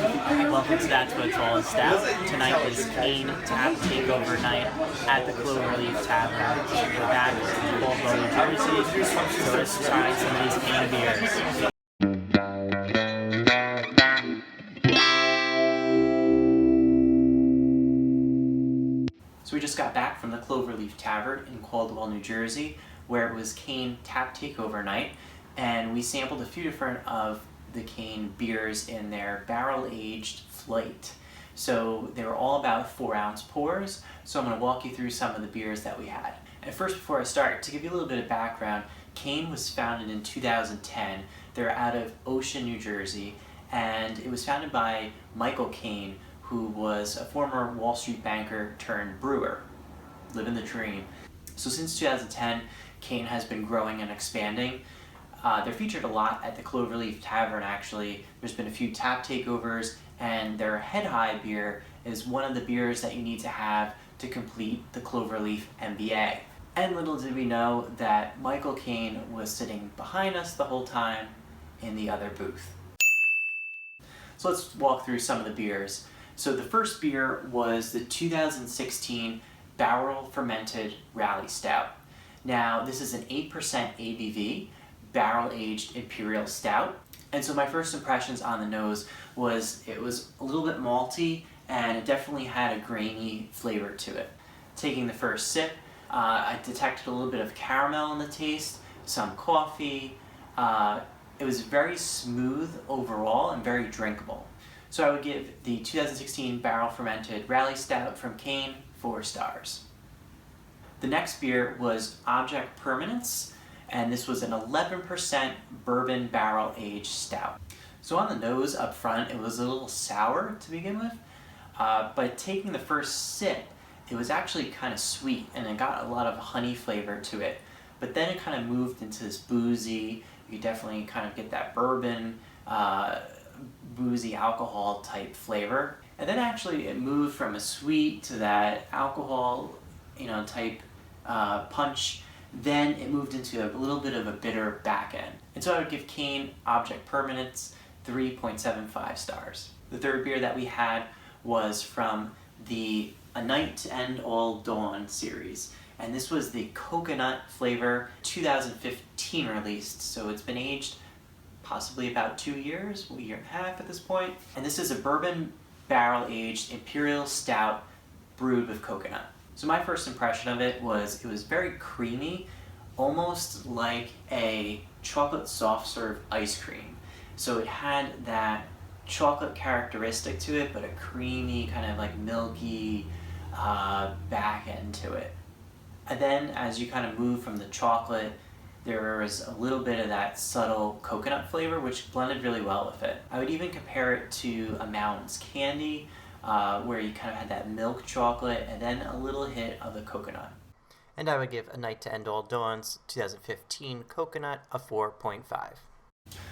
Welcome to That's What It's All Stout. Tonight is Kane Tap Takeover Night at the Cloverleaf Tavern. We're back in Caldwell, New Jersey, so let's try some of these Kane beers. So we just got back from the Cloverleaf Tavern in Caldwell, New Jersey, where it was Kane Tap Takeover Night, and we sampled a few different of the Kane beers in their barrel-aged flight. So they were all about 4-ounce pours, so I'm going to walk you through some of the beers that we had. And first, before I start, to give you a little bit of background, Kane was founded in 2010. They're out of Ocean, New Jersey, and it was founded by Michael Kane, who was a former Wall Street banker turned brewer, living the dream. So since 2010, Kane has been growing and expanding. They're featured a lot at the Cloverleaf Tavern, actually. There's been a few tap takeovers, and their Head High beer is one of the beers that you need to have to complete the Cloverleaf MBA. And little did we know that Michael Kane was sitting behind us the whole time in the other booth. So let's walk through some of the beers. So the first beer was the 2016 Barrel Fermented Rally Stout. Now, this is an 8% ABV, barrel-aged imperial stout. And so my first impressions on the nose was it was a little bit malty, and it definitely had a grainy flavor to it. Taking the first sip, I detected a little bit of caramel in the taste, some coffee. It was very smooth overall and very drinkable. So I would give the 2016 Barrel Fermented Rally Stout from Kane 4 stars. The next beer was Object Permanence, and this was an 11% bourbon barrel-aged stout. So on the nose up front, it was a little sour to begin with, but taking the first sip, it was actually kind of sweet, and it got a lot of honey flavor to it. But then it kind of moved into this boozy, you definitely kind of get that bourbon, boozy alcohol type flavor. And then actually it moved from a sweet to that alcohol, type punch. Then it moved into a little bit of a bitter back end. And so I would give Kane Object Permanence 3.75 stars. The third beer that we had was from the A Night to End All Dawn series. And this was the coconut flavor, 2015 released. So it's been aged possibly about 2 years, a year and a half at this point. And this is a bourbon barrel-aged imperial stout brewed with coconut. So my first impression of it was very creamy, almost like a chocolate soft serve ice cream. So it had that chocolate characteristic to it, but a creamy, kind of like milky back end to it. And then as you kind of move from the chocolate, there was a little bit of that subtle coconut flavor, which blended really well with it. I would even compare it to a Mountain's Candy, where you kind of had that milk chocolate and then a little hit of the coconut. And I would give A Night to End All Dawn's 2015 Coconut a 4.5.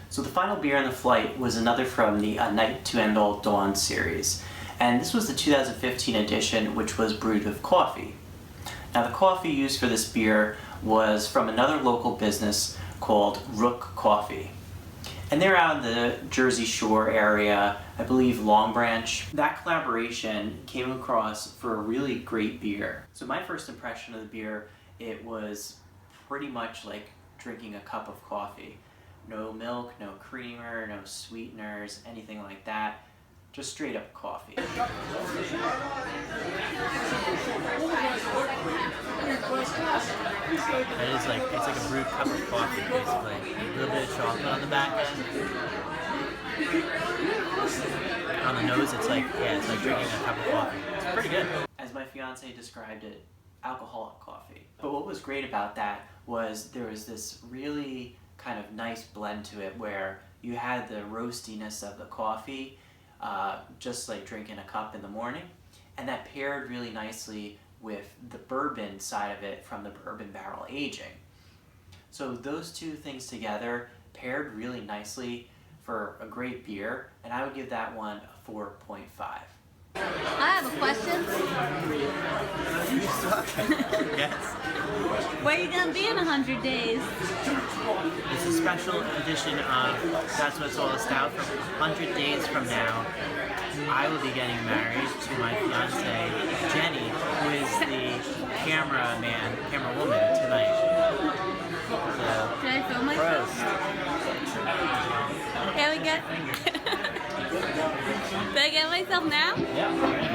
So the final beer on the flight was another from the A Night to End All Dawn series. And this was the 2015 edition, which was brewed with coffee. Now the coffee used for this beer was from another local business called Rook Coffee. And they're out in the Jersey Shore area, I believe Long Branch. That collaboration came across for a really great beer. So my first impression of the beer, it was pretty much like drinking a cup of coffee. No milk, no creamer, no sweeteners, anything like that. Just straight up coffee. It is like, it's like a brewed cup of coffee, basically. A little bit of chocolate on the back end. On the nose, it's like drinking a cup of coffee. It's pretty good. As my fiance described it, alcoholic coffee. But what was great about that was there was this really kind of nice blend to it where you had the roastiness of the coffee, just like drinking a cup in the morning, and that paired really nicely with the bourbon side of it from the bourbon barrel aging. So those two things together paired really nicely for a great beer, and I would give that one a 4.5. I have a question. Yes. Where are you going to be in 100 days? It's a special edition of That's What It's All Stout from 100 days from now. I will be getting married to my fiancée, Jenny, who is the camera woman tonight. So, Should I film myself? Prost. Can we get... Did I get myself now? Yeah.